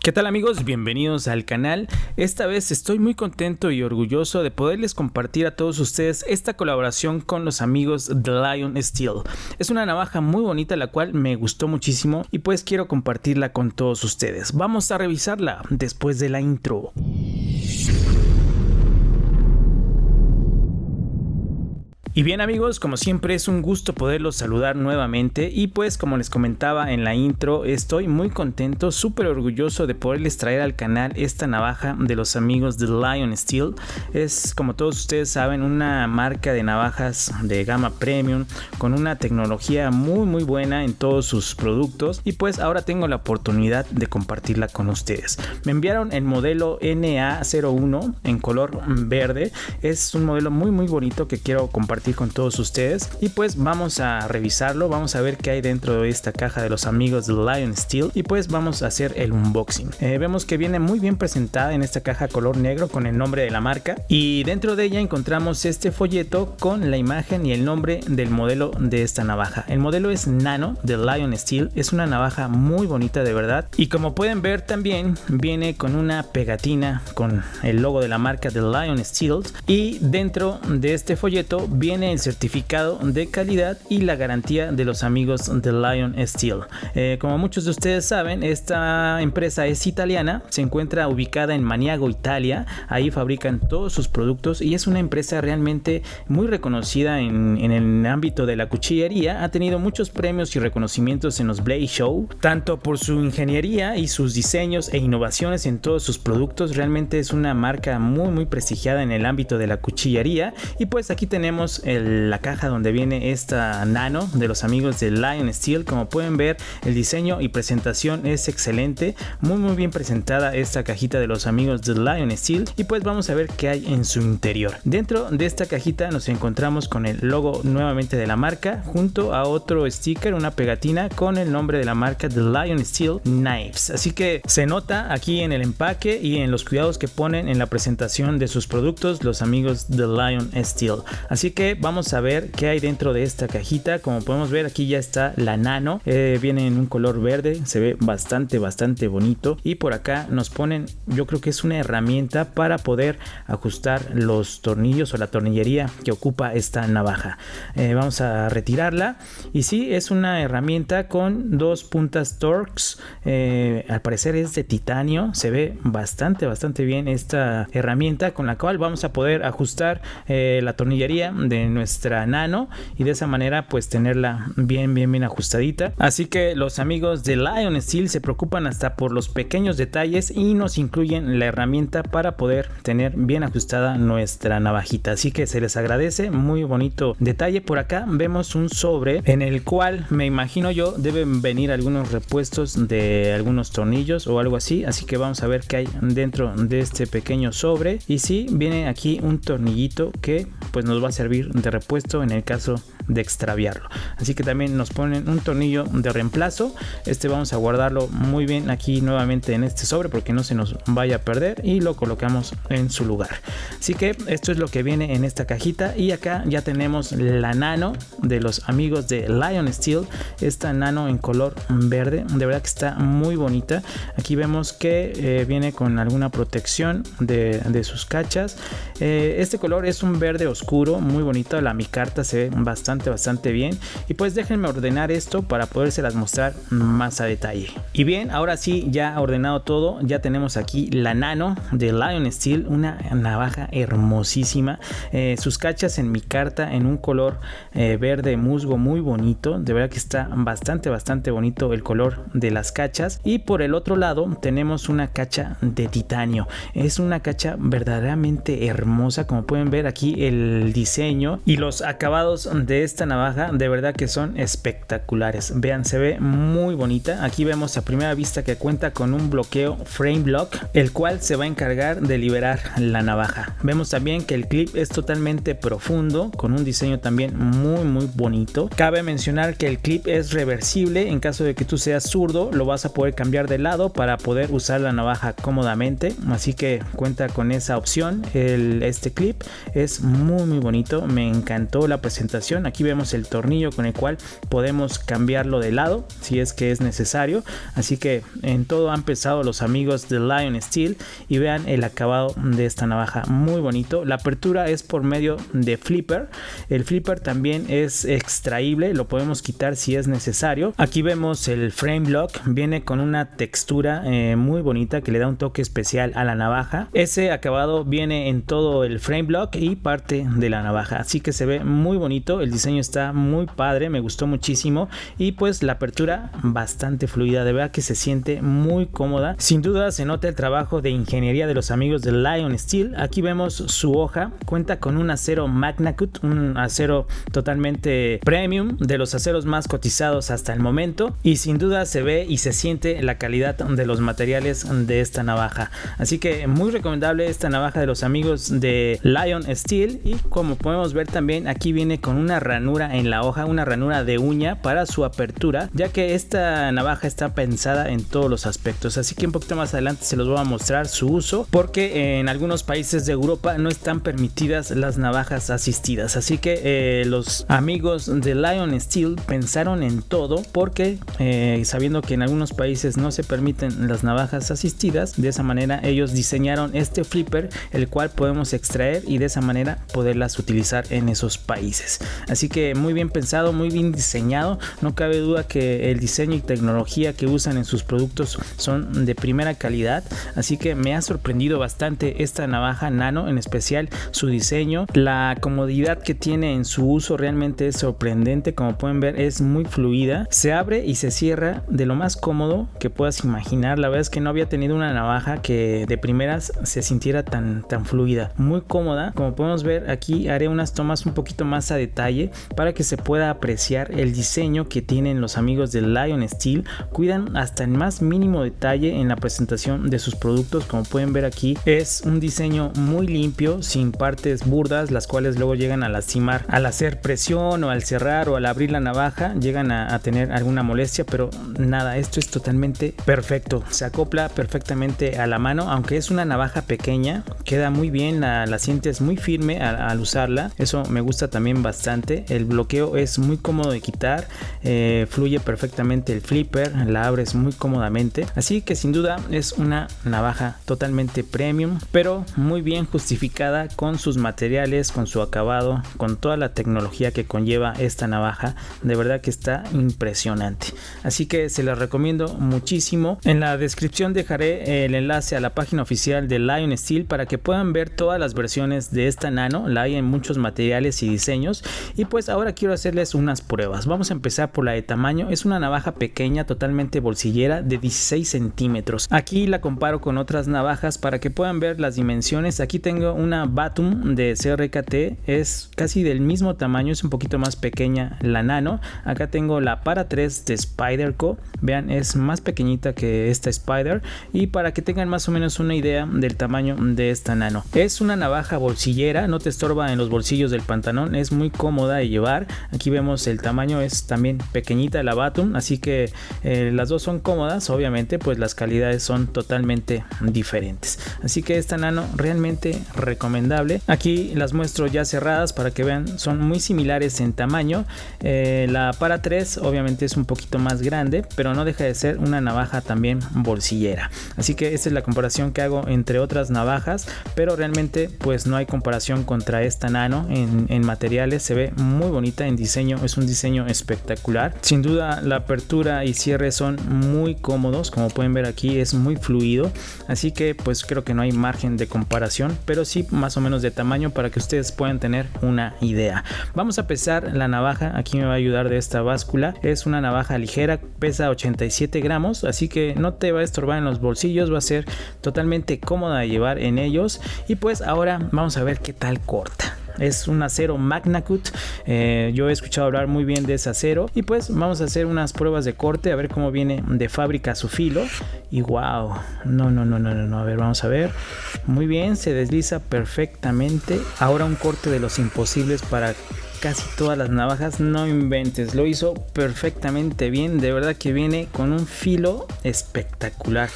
¿Qué tal amigos? Bienvenidos al canal. Esta vez estoy muy contento y orgulloso de poderles compartir a todos ustedes esta colaboración con los amigos de Lion Steel. Es una navaja muy bonita la cual me gustó muchísimo y pues quiero compartirla con todos ustedes. Vamos a revisarla después de la intro. Y bien amigos, como siempre es un gusto poderlos saludar nuevamente y pues como les comentaba en la intro, estoy muy contento, súper orgulloso de poderles traer al canal esta navaja de los amigos de Lion Steel. Es, como todos ustedes saben, una marca de navajas de gama premium con una tecnología muy buena en todos sus productos y pues ahora tengo la oportunidad de compartirla con ustedes. Me enviaron el modelo NA01 en color verde, es un modelo muy bonito que quiero compartir con todos ustedes y pues vamos a revisarlo, vamos a ver qué hay dentro de esta caja de los amigos de Lion Steel y pues vamos a hacer el unboxing. Vemos que viene muy bien presentada en esta caja color negro con el nombre de la marca y dentro de ella encontramos este folleto con la imagen y el nombre del modelo de esta navaja. El modelo es Nano de Lion Steel, es una navaja muy bonita de verdad y como pueden ver también viene con una pegatina con el logo de la marca de Lion Steel y dentro de este folleto viene el certificado de calidad y la garantía de los amigos de Lion Steel. Como muchos de ustedes saben, esta empresa es italiana, se encuentra ubicada en Maniago, Italia. Ahí fabrican todos sus productos y es una empresa realmente muy reconocida en el ámbito de la cuchillería. Ha tenido muchos premios y reconocimientos en los Blaze Show, tanto por su ingeniería y sus diseños e innovaciones en todos sus productos. Realmente es una marca muy prestigiada en el ámbito de la cuchillería y pues aquí tenemos la caja donde viene esta Nano de los amigos de Lion Steel. Como pueden ver, el diseño y presentación es excelente, muy bien presentada esta cajita de los amigos de Lion Steel y pues vamos a ver qué hay en su interior. Dentro de esta cajita nos encontramos con el logo nuevamente de la marca junto a otro sticker, una pegatina con el nombre de la marca de Lion Steel Knives. Así que se nota aquí en el empaque y en los cuidados que ponen en la presentación de sus productos los amigos de Lion Steel. Así que vamos a ver qué hay dentro de esta cajita. Como podemos ver, aquí ya está la Nano, viene en un color verde, se ve bastante bonito y por acá nos ponen, yo creo que es una herramienta para poder ajustar los tornillos o la tornillería que ocupa esta navaja. Vamos a retirarla y sí, es una herramienta con dos puntas Torx, al parecer es de titanio, se ve bastante bien esta herramienta con la cual vamos a poder ajustar la tornillería de nuestra Nano y de esa manera pues tenerla bien ajustadita. Así que los amigos de Lion Steel se preocupan hasta por los pequeños detalles y nos incluyen la herramienta para poder tener bien ajustada nuestra navajita. Así que se les agradece, muy bonito detalle. Por acá vemos un sobre en el cual me imagino yo deben venir algunos repuestos de algunos tornillos o algo así. Así que vamos a ver qué hay dentro de este pequeño sobre y sí, viene aquí un tornillito que pues nos va a servir de repuesto en el caso de extraviarlo. Así que también nos ponen un tornillo de reemplazo. Este vamos a guardarlo muy bien aquí nuevamente en este sobre porque no se nos vaya a perder y lo colocamos en su lugar. Así que esto es lo que viene en esta cajita y acá ya tenemos la Nano de los amigos de Lion Steel. Esta Nano en color verde, de verdad que está muy bonita. Aquí vemos que viene con alguna protección de sus cachas. Este color es un verde oscuro, muy bonito. La micarta se ve bastante bien y pues déjenme ordenar esto para podérselas mostrar más a detalle. Y bien, ahora sí, ya ordenado todo, ya tenemos aquí la Nano de Lion Steel, una navaja hermosísima. Sus cachas en micarta en un color verde musgo muy bonito, de verdad que está bastante bonito el color de las cachas. Y por el otro lado tenemos una cacha de titanio, es una cacha verdaderamente hermosa. Como pueden ver aquí, el diseño y los acabados de esta navaja de verdad que son espectaculares. Vean, se ve muy bonita. Aquí vemos a primera vista que cuenta con un bloqueo frame block, el cual se va a encargar de liberar la navaja. Vemos también que el clip es totalmente profundo con un diseño también muy bonito. Cabe mencionar que el clip es reversible. En caso de que tú seas zurdo, lo vas a poder cambiar de lado para poder usar la navaja cómodamente, así que cuenta con esa opción. Este clip es muy bonito, me encantó la presentación. Aquí vemos el tornillo con el cual podemos cambiarlo de lado si es que es necesario. Así que en todo han pensado los amigos de Lion Steel, y vean el acabado de esta navaja, muy bonito. La apertura es por medio de flipper. El flipper también es extraíble, lo podemos quitar si es necesario. Aquí vemos el frame lock, viene con una textura muy bonita que le da un toque especial a la navaja. Ese acabado viene en todo el frame lock y parte de la navaja, así que se ve muy bonito. El diseño está muy padre, me gustó muchísimo, y pues la apertura bastante fluida, de verdad que se siente muy cómoda. Sin duda se nota el trabajo de ingeniería de los amigos de Lion Steel. Aquí vemos su hoja, cuenta con un acero Magnacut, un acero totalmente premium, de los aceros más cotizados hasta el momento, y sin duda se ve y se siente la calidad de los materiales de esta navaja. Así que muy recomendable esta navaja de los amigos de Lion Steel. Y como podemos ver también, aquí viene con una ranura en la hoja, una ranura de uña para su apertura, ya que esta navaja está pensada en todos los aspectos. Así que un poquito más adelante se los voy a mostrar su uso, porque en algunos países de Europa no están permitidas las navajas asistidas. Así que los amigos de Lion Steel pensaron en todo, porque sabiendo que en algunos países no se permiten las navajas asistidas, de esa manera ellos diseñaron este flipper, el cual podemos extraer y de esa manera poderlas utilizar en esos países. Así que muy bien pensado, muy bien diseñado. No cabe duda que el diseño y tecnología que usan en sus productos son de primera calidad. Así que me ha sorprendido bastante esta navaja nano, en especial su diseño. La comodidad que tiene en su uso realmente es sorprendente. Como pueden ver, es muy fluida, se abre y se cierra de lo más cómodo que puedas imaginar. La verdad es que no había tenido una navaja que de primeras se sintiera tan fluida, muy cómoda. Como podemos ver, aquí haré unas tomas un poquito más a detalle para que se pueda apreciar el diseño que tienen los amigos de Lion Steel. Cuidan hasta el más mínimo detalle en la presentación de sus productos. Como pueden ver, aquí es un diseño muy limpio, sin partes burdas, las cuales luego llegan a lastimar al hacer presión o al cerrar o al abrir la navaja, llegan a tener alguna molestia, pero nada, esto es totalmente perfecto, se acopla perfectamente a la mano. Aunque es una navaja pequeña, queda muy bien, la sientes muy firme al usarla, eso me gusta también bastante. El bloqueo es muy cómodo de quitar, fluye perfectamente el flipper, la abres muy cómodamente. Así que sin duda es una navaja totalmente premium, pero muy bien justificada con sus materiales, con su acabado, con toda la tecnología que conlleva esta navaja. De verdad que está impresionante, así que se la recomiendo muchísimo. En la descripción dejaré el enlace a la página oficial de Lion Steel para que puedan ver todas las versiones de esta nano. La hay en muchos materiales y diseños, y pues ahora quiero hacerles unas pruebas. Vamos a empezar por la de tamaño. Es una navaja pequeña, totalmente bolsillera, de 16 centímetros. Aquí la comparo con otras navajas para que puedan ver las dimensiones. Aquí tengo una Batum de CRKT, es casi del mismo tamaño, es un poquito más pequeña la nano. Acá tengo la Para 3 de Spyderco, vean, es más pequeñita que esta Spyder, y para que tengan más o menos una idea del tamaño de esta nano. Es una navaja bolsillera, no te estorba en los bolsillos del pantalón, es muy cómoda de llevar. Aquí vemos el tamaño, es también pequeñita la Batum, así que las dos son cómodas. Obviamente pues las calidades son totalmente diferentes, así que esta nano realmente recomendable. Aquí las muestro ya cerradas para que vean, son muy similares en tamaño. La Para 3 obviamente es un poquito más grande, pero no deja de ser una navaja también bolsillera. Así que esta es la comparación que hago entre otras navajas, pero realmente pues no hay comparación contra esta nano en materiales. Se ve muy bonita, en diseño es un diseño espectacular. Sin duda la apertura y cierre son muy cómodos, como pueden ver aquí es muy fluido, así que pues creo que no hay margen de comparación, pero sí más o menos de tamaño para que ustedes puedan tener una idea. Vamos a pesar la navaja. Aquí me va a ayudar de esta báscula. Es una navaja ligera, pesa 87 gramos, así que no te va a estorbar en los bolsillos, va a ser totalmente cómoda de llevar en ellos. Y pues ahora vamos a ver qué tal corta. Es un acero Magnacut, yo he escuchado hablar muy bien de ese acero, y pues vamos a hacer unas pruebas de corte a ver cómo viene de fábrica su filo. Y wow, no, a ver, vamos a ver. Muy bien, se desliza perfectamente. Ahora un corte de los imposibles para casi todas las navajas, no inventes, lo hizo perfectamente bien. De verdad que viene con un filo espectacular.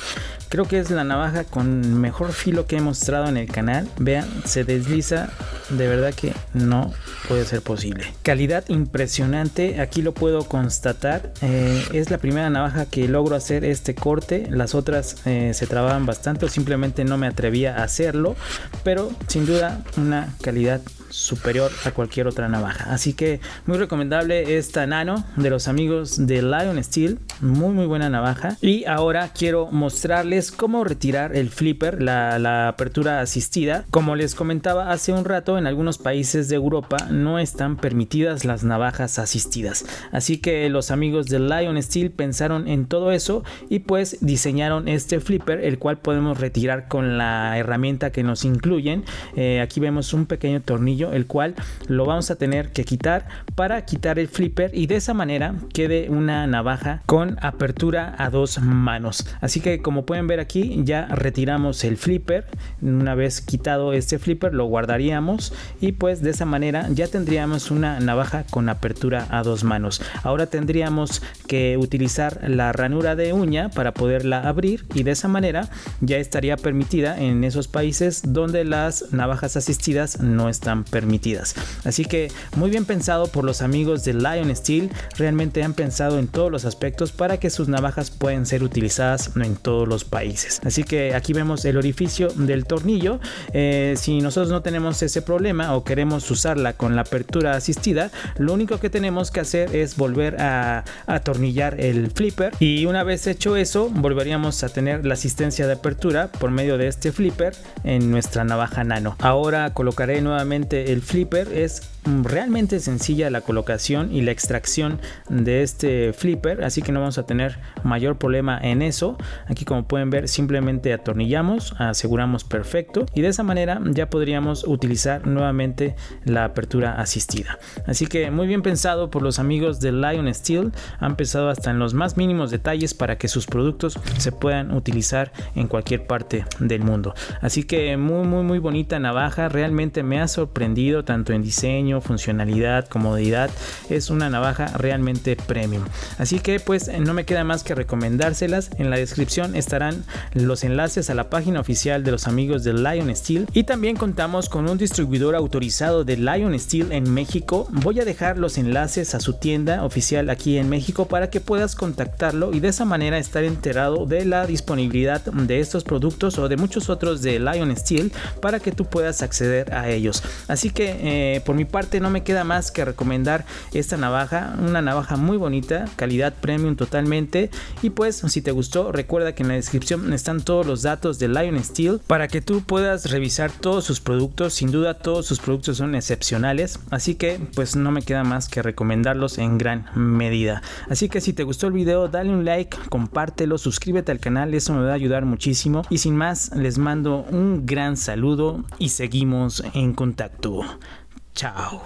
Creo que es la navaja con mejor filo que he mostrado en el canal. Vean, se desliza, de verdad que no puede ser posible. Calidad impresionante, aquí lo puedo constatar. Es la primera navaja que logro hacer este corte. Las otras se trababan bastante o simplemente no me atrevía a hacerlo, pero sin duda una calidad superior a cualquier otra navaja. Así que muy recomendable esta Nano de los amigos de Lion Steel, muy buena navaja. Y ahora quiero mostrarles cómo retirar el flipper, la apertura asistida. Como les comentaba hace un rato, en algunos países de Europa no están permitidas las navajas asistidas, así que los amigos de Lion Steel pensaron en todo eso y pues diseñaron este flipper, el cual podemos retirar con la herramienta que nos incluyen. Aquí vemos un pequeño tornillo, el cual lo vamos a tener que quitar para quitar el flipper y de esa manera quede una navaja con apertura a 2 manos. Así que como pueden ver aquí, ya retiramos el flipper. Una vez quitado este flipper, lo guardaríamos y pues de esa manera ya tendríamos una navaja con apertura a 2 manos. Ahora tendríamos que utilizar la ranura de uña para poderla abrir y de esa manera ya estaría permitida en esos países donde las navajas asistidas no están permitidas. Así que muy bien pensado por los amigos de Lion Steel. Realmente han pensado en todos los aspectos para que sus navajas puedan ser utilizadas en todos los países. Así que aquí vemos el orificio del tornillo. Si nosotros no tenemos ese problema o queremos usarla con la apertura asistida, lo único que tenemos que hacer es volver a atornillar el flipper y una vez hecho eso, volveríamos a tener la asistencia de apertura por medio de este flipper en nuestra navaja Nano. Ahora colocaré nuevamente el flipper. Es realmente sencilla la colocación y la extracción de este flipper, así que no vamos a tener mayor problema en eso. Aquí como pueden ver, simplemente atornillamos, aseguramos perfecto y de esa manera ya podríamos utilizar nuevamente la apertura asistida. Así que muy bien pensado por los amigos de Lion Steel. Han pensado hasta en los más mínimos detalles para que sus productos se puedan utilizar en cualquier parte del mundo. Así que muy bonita navaja. Realmente me ha sorprendido tanto en diseño, funcionalidad, comodidad. Es una navaja realmente premium. Así que pues no me queda más que recomendárselas. En la descripción estarán los enlaces a la página oficial de los amigos de Lion Steel y también contamos con un distribuidor autorizado de Lion Steel en México. Voy a dejar los enlaces a su tienda oficial aquí en México para que puedas contactarlo y de esa manera estar enterado de la disponibilidad de estos productos o de muchos otros de Lion Steel para que tú puedas acceder a ellos. Así que por mi parte no me queda más que recomendar esta navaja, una navaja muy bonita, calidad premium totalmente. Y pues si te gustó, recuerda que en la descripción están todos los datos de Lion Steel para que tú puedas revisar todos sus productos. Sin duda todos sus productos son excepcionales, así que pues no me queda más que recomendarlos en gran medida. Así que si te gustó el video, dale un like, compártelo, suscríbete al canal, eso me va a ayudar muchísimo. Y sin más, les mando un gran saludo y seguimos en contacto. Chao.